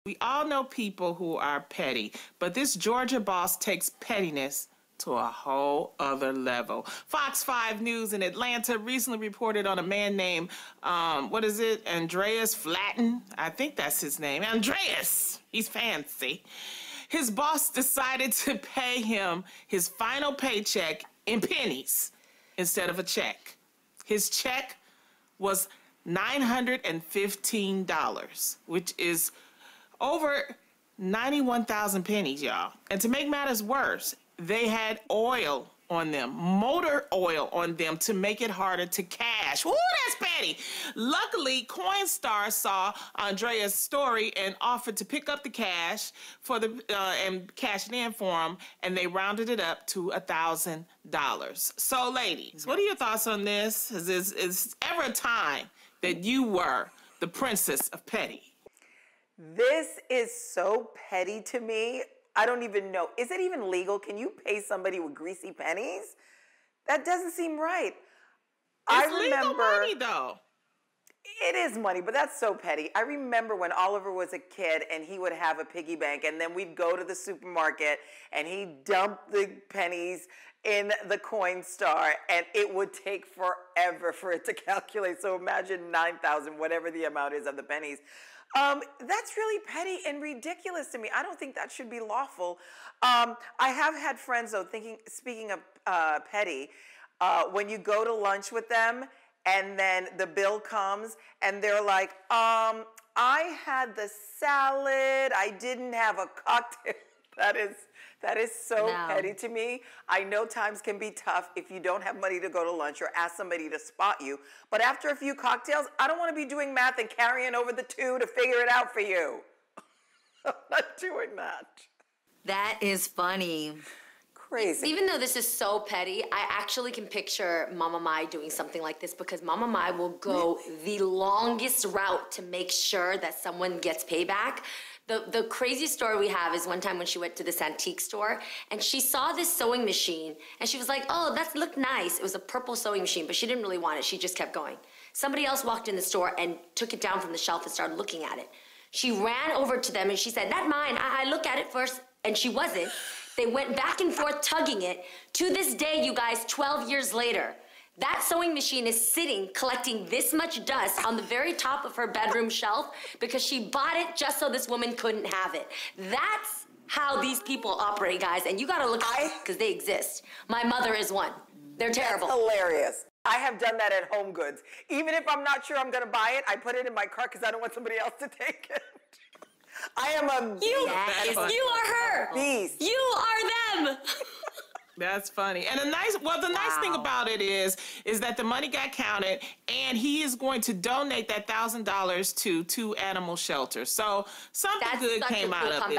We all know people who are petty, but this Georgia boss takes pettiness to a whole other level. Fox 5 News in Atlanta recently reported on a man named, Andreas Flatten? I think that's his name. Andreas! He's fancy. His boss decided to pay him his final paycheck in pennies instead of a check. His check was $915, which is over 91,000 pennies, y'all. And to make matters worse, they had oil on them, motor oil on them to make it harder to cash. Woo, that's petty. Luckily, Coinstar saw Andrea's story and offered to pick up the cash for and cash it in for him, and they rounded it up to $1,000. So, ladies, what are your thoughts on this? Is ever a time that you were the princess of petty? This is so petty to me. I don't even know. Is it even legal? Can you pay somebody with greasy pennies? That doesn't seem right. It's legal money, though. It is money, but that's so petty. I remember when Oliver was a kid and he would have a piggy bank, and then we'd go to the supermarket and he'd dump the pennies in the Coinstar, and it would take forever for it to calculate. So imagine 9,000, whatever the amount is of the pennies. That's really petty and ridiculous to me. I don't think that should be lawful. I have had friends, though, speaking of petty, when you go to lunch with them and then the bill comes and they're like, I had the salad, I didn't have a cocktail. That is so petty to me. I know times can be tough if you don't have money to go to lunch or ask somebody to spot you. But after a few cocktails, I don't want to be doing math and carrying over the two to figure it out for you. I'm not doing that. That is funny. Crazy. Even though this is so petty, I actually can picture Mama Mai doing something like this, because Mama Mai will go the longest route to make sure that someone gets payback. The craziest story we have is one time when she went to this antique store and she saw this sewing machine and she was like, oh, that looked nice. It was a purple sewing machine, but she didn't really want it. She just kept going. Somebody else walked in the store and took it down from the shelf and started looking at it. She ran over to them and she said, not mine, I look at it first. And she wasn't. They went back and forth tugging it. To this day, you guys, 12 years later, that sewing machine is sitting, collecting this much dust on the very top of her bedroom shelf because she bought it just so this woman couldn't have it. That's how these people operate, guys, and you gotta look at it because they exist. My mother is one. They're terrible. That's hilarious. I have done that at Home Goods. Even if I'm not sure I'm gonna buy it, I put it in my cart because I don't want somebody else to take it. I am a beast. You are her. Beast. You are them. That's funny. And the nice thing about it is that the money got counted, and he is going to donate that $1,000 to 2 animal shelters. So something good came out of it.